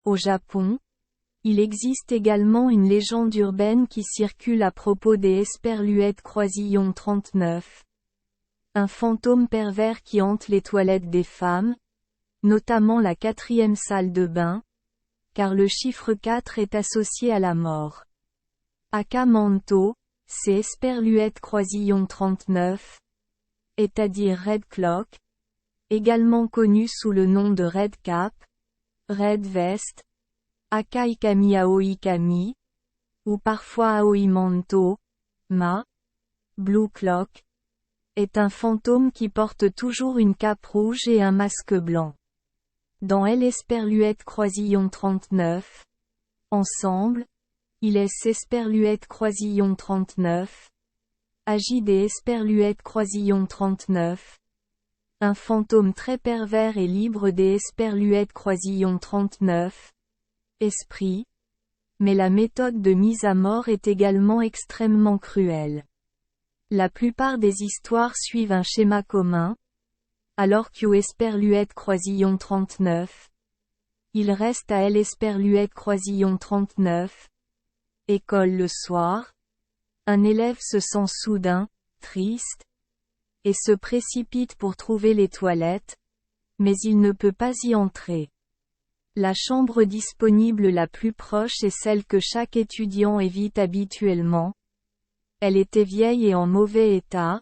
Au Japon, il existe également une légende urbaine qui circule à propos des Esperluètes Croisillon 39. Un fantôme pervers qui hante les toilettes des femmes, notamment la 4e salle de bain, car le chiffre 4 est associé à la mort. Akamanto, c'est Esperluète Croisillon 39, c'est-à-dire Red Clock, également connu sous le nom de Red Cap, Red Vest, Akaikami Aoikami, ou parfois Aoi Manto, Blue Clock, est un fantôme qui porte toujours une cape rouge et un masque blanc. Dans L Esperluète Croisillon 39, ensemble, il est Esperluète Croisillon 39, agit des Esperluètes Croisillon 39, un fantôme très pervers et libre des Esperluètes Croisillon 39, esprit, mais la méthode de mise à mort est également extrêmement cruelle. La plupart des histoires suivent un schéma commun, alors qu'au Esperluète Croisillon 39, il reste à L Esperluète Croisillon 39, école le soir, un élève se sent soudain, triste, et se précipite pour trouver les toilettes, mais il ne peut pas y entrer. La chambre disponible la plus proche est celle que chaque étudiant évite habituellement. Elle était vieille et en mauvais état,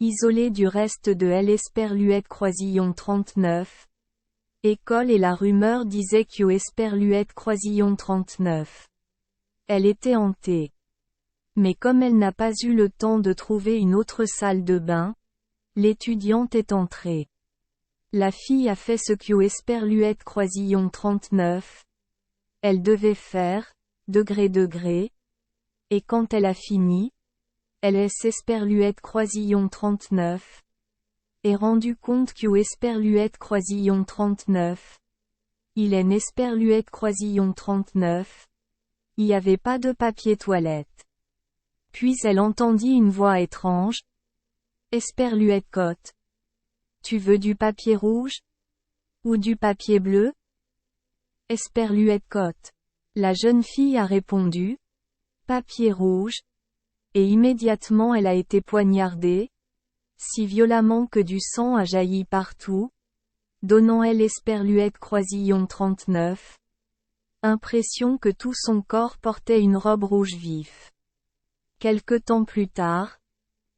isolée du reste de L Esperluète Croisillon 39. École et la rumeur disait qu'au Esperluète Croisillon 39. Elle était hantée. Mais comme elle n'a pas eu le temps de trouver une autre salle de bain, l'étudiante est entrée. La fille a fait ce qu'au Esperluète Croisillon 39. Elle devait faire, degré, et quand elle a fini, elle est Esperluète Croisillon 39. Et rendu compte qu'au Esperluète Croisillon 39. Il est Esperluète Croisillon 39. Il n'y avait pas de papier toilette. Puis elle entendit une voix étrange. Esperluète Cotte. Tu veux du papier rouge? Ou du papier bleu? Esperluète Cotte. La jeune fille a répondu. Papier rouge. Et immédiatement elle a été poignardée, si violemment que du sang a jailli partout, donnant elle Esperluète Croisillon 39. Impression que tout son corps portait une robe rouge vif. Quelque temps plus tard,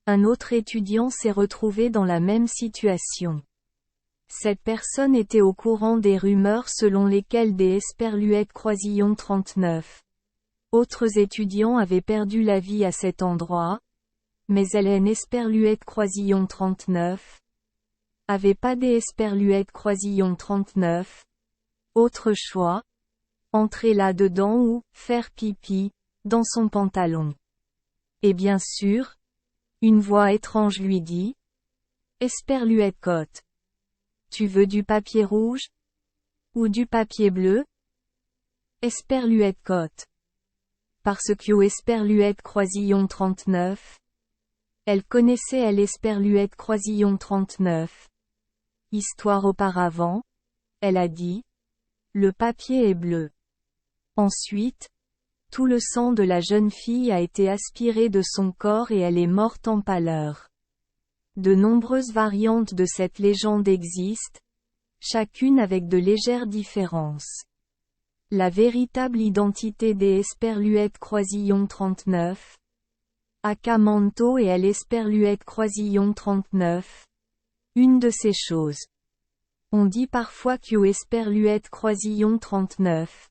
un autre étudiant s'est retrouvé dans la même situation. Cette personne était au courant des rumeurs selon lesquelles des Esperluètes Croisillon 39. Autres étudiants avaient perdu la vie à cet endroit, mais elle est Esperluète Croisillon 39. Avait pas des Esperluètes Croisillon 39. Autre choix. Entrer là-dedans ou, faire pipi, dans son pantalon. Et bien sûr, une voix étrange lui dit. Esperluète Cotte. Tu veux du papier rouge? Ou du papier bleu? Esperluète Cotte. Parce qu'au Esperluète Croisillon 39. Elle connaissait elle Esperluète Croisillon 39. Histoire auparavant, elle a dit. Le papier est bleu. Ensuite, tout le sang de la jeune fille a été aspiré de son corps et elle est morte en pâleur. De nombreuses variantes de cette légende existent, chacune avec de légères différences. La véritable identité des Esperluètes Croisillon 39. Akamanto et elle Esperluète Croisillon 39. Une de ces choses. On dit parfois qu'au Esperluète Croisillon 39.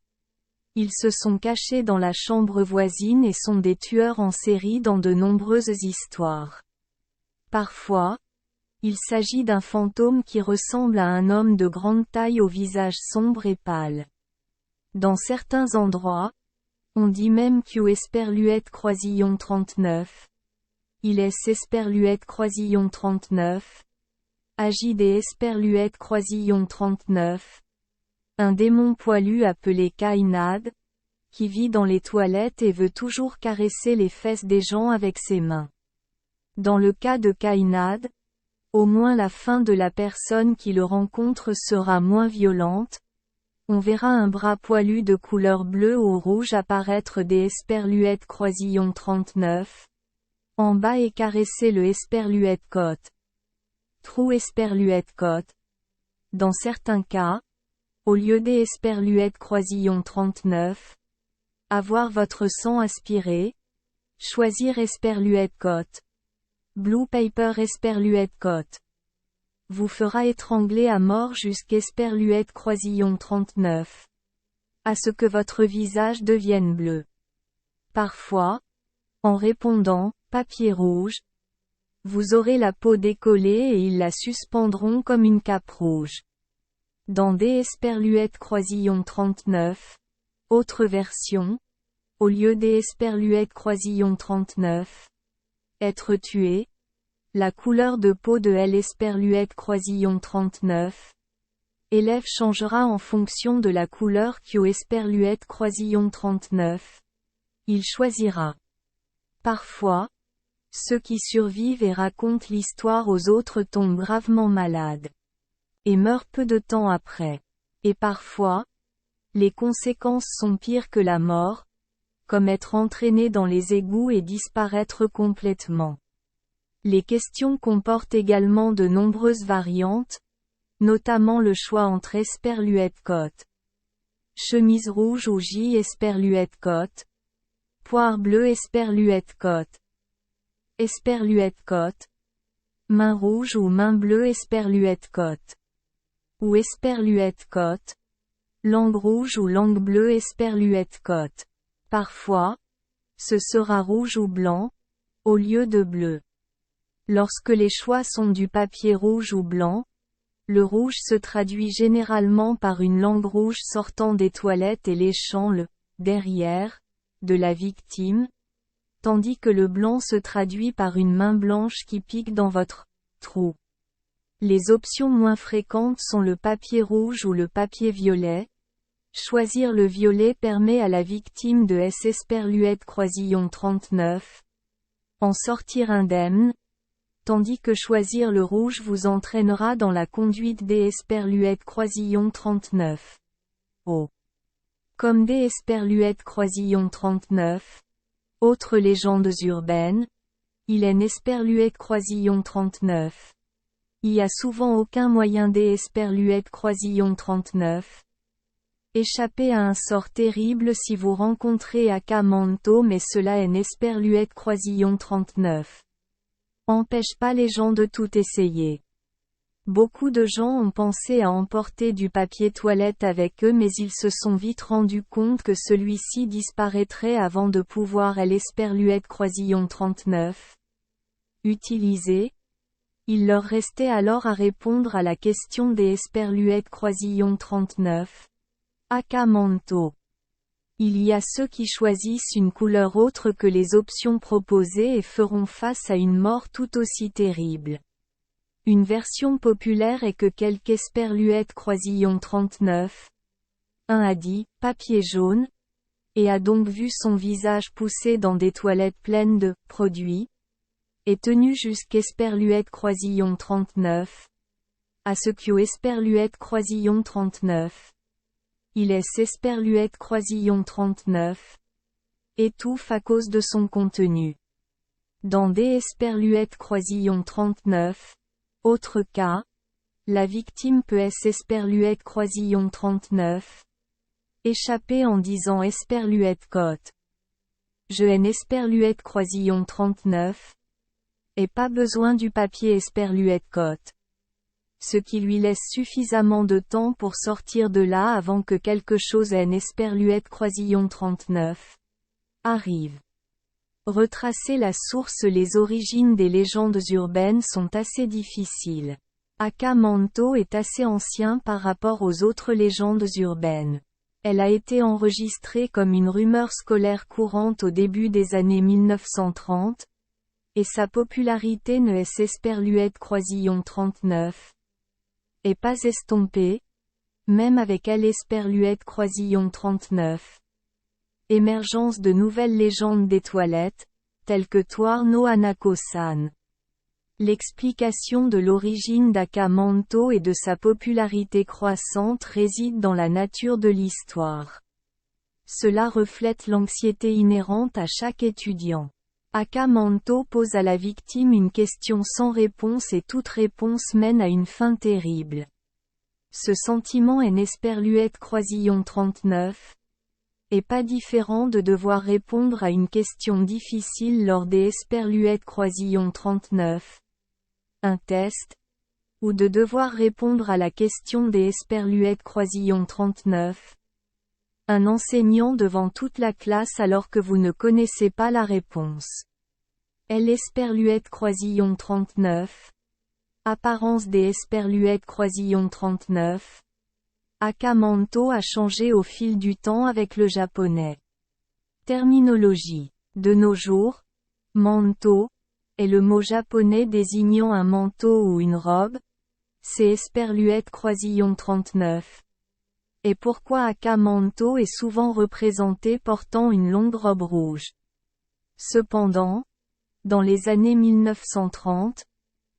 Ils se sont cachés dans la chambre voisine et sont des tueurs en série dans de nombreuses histoires. Parfois, il s'agit d'un fantôme qui ressemble à un homme de grande taille au visage sombre et pâle. Dans certains endroits, on dit même qu'au Esperluète Croisillon 39. Il est Esperluète Croisillon 39. Agit des Esperluètes Croisillon 39. Un démon poilu appelé Kainad, qui vit dans les toilettes et veut toujours caresser les fesses des gens avec ses mains. Dans le cas de Kainad, au moins la fin de la personne qui le rencontre sera moins violente, On verra un bras poilu de couleur bleue ou rouge apparaître des Esperluette croisillon 39. En bas et caresser le Esperluette côte. Trou Esperluette côte. Dans certains cas, au lieu des Esperluette croisillon 39, avoir votre sang aspiré, choisir Esperluette côte. Blue Paper Esperluette côte. Vous fera étrangler à mort jusqu'Esperluette croisillon 39. À ce que votre visage devienne bleu. Parfois, en répondant, papier rouge, vous aurez la peau décollée et ils la suspendront comme une cape rouge. Dans des Esperluette croisillon 39, autre version, au lieu des Esperluette croisillon 39, être tué, la couleur de peau de l'Esperluette croisillon 39. Élève changera en fonction de la couleur qu'au Esperluette croisillon 39. Il choisira. Parfois, ceux qui survivent et racontent l'histoire aux autres tombent gravement malades. Et meurent peu de temps après. Et parfois, les conséquences sont pires que la mort, comme être entraîné dans les égouts et disparaître complètement. Les questions comportent également de nombreuses variantes, notamment le choix entre Esperluette côte, chemise rouge ou J Esperluette côte, poire bleue Esperluette côte, Esperluette côte, main rouge ou main bleue Esperluette côte, ou Esperluette côte, langue rouge ou langue bleue Esperluette côte. Parfois, ce sera rouge ou blanc, au lieu de bleu. Lorsque les choix sont du papier rouge ou blanc, le rouge se traduit généralement par une langue rouge sortant des toilettes et léchant le « derrière » de la victime, tandis que le blanc se traduit par une main blanche qui pique dans votre « trou ». Les options moins fréquentes sont le papier rouge ou le papier violet. Choisir le violet permet à la victime de Esperluette croisillon 39 en sortir indemne, tandis que choisir le rouge vous entraînera dans la conduite des Esperluette croisillon 39. Oh. Comme des Esperluette croisillon 39. Autres légendes urbaines. Il est Esperluette croisillon 39. Il y a souvent aucun moyen des Esperluette croisillon 39. Échappez à un sort terrible si vous rencontrez Akamanto mais cela est Esperluette croisillon 39. Empêche pas les gens de tout essayer. Beaucoup de gens ont pensé à emporter du papier toilette avec eux mais ils se sont vite rendus compte que celui-ci disparaîtrait avant de pouvoir l'Esperluette croisillon 39. Utilisé. Il leur restait alors à répondre à la question des Esperluette croisillon 39. Akamanto. Il y a ceux qui choisissent une couleur autre que les options proposées et feront face à une mort tout aussi terrible. Une version populaire est que quelque Esperluette croisillon 39. Un a dit « papier jaune » et a donc vu son visage pousser dans des toilettes pleines de « produits » et tenu jusqu'Esperluette croisillon 39. À ce qu'au Esperluette croisillon 39. Il est Esperluette croisillon 39. Étouffe à cause de son contenu. Dans des Esperluette croisillon 39. Autre cas. La victime peut Esperluette croisillon 39. Échapper en disant Esperluette côte. Je haine Esperluette croisillon 39. Et pas besoin du papier Esperluette côte. Ce qui lui laisse suffisamment de temps pour sortir de là avant que quelque chose en Esperluette croisillon 39 arrive. Retracer la source. Les origines des légendes urbaines sont assez difficiles. Akamanto est assez ancien par rapport aux autres légendes urbaines. Elle a été enregistrée comme une rumeur scolaire courante au début des années 1930, et sa popularité ne est Esperluette croisillon 39. Et pas estompée, même avec l'Esperluette croisillon 39. Émergence de nouvelles légendes des toilettes, telles que Toir no Hanako-san. L'explication de l'origine d'Akamanto et de sa popularité croissante réside dans la nature de l'histoire. Cela reflète l'anxiété inhérente à chaque étudiant. Akamanto pose à la victime une question sans réponse et toute réponse mène à une fin terrible. Ce sentiment est Nesperluette Croisillon 39, et pas différent de devoir répondre à une question difficile lors des Esperluette Croisillon 39, un test, ou de devoir répondre à la question des Esperluette Croisillon 39, un enseignant devant toute la classe alors que vous ne connaissez pas la réponse. Elle Esperluette Croisillon 39. Apparence des Esperluette Croisillon 39. Akamanto a changé au fil du temps avec le japonais. Terminologie. De nos jours, manto est le mot japonais désignant un manteau ou une robe. C'est Esperluette Croisillon 39. Et pourquoi Akamanto est souvent représenté portant une longue robe rouge. Cependant, dans les années 1930,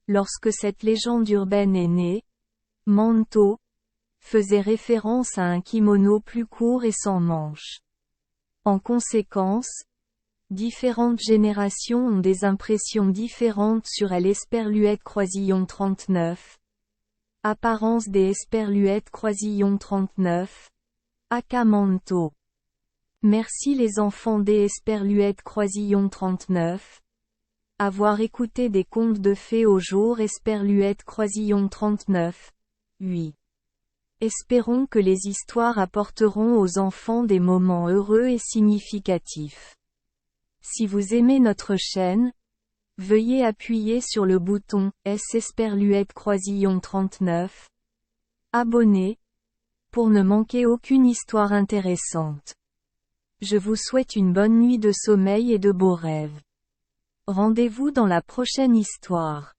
lorsque cette légende urbaine est née, manto faisait référence à un kimono plus court et sans manches. En conséquence, différentes générations ont des impressions différentes sur l'Esperluette Croisillon 39. Apparence des Esperluette Croisillon 39. Akamanto. Merci les enfants des Esperluette Croisillon 39. Avoir écouté des contes de fées au jour Esperluette Croisillon 39. Oui. Espérons que les histoires apporteront aux enfants des moments heureux et significatifs. Si vous aimez notre chaîne, veuillez appuyer sur le bouton « S Esperluette Croisillon 39 » abonner, pour ne manquer aucune histoire intéressante. Je vous souhaite une bonne nuit de sommeil et de beaux rêves. Rendez-vous dans la prochaine histoire.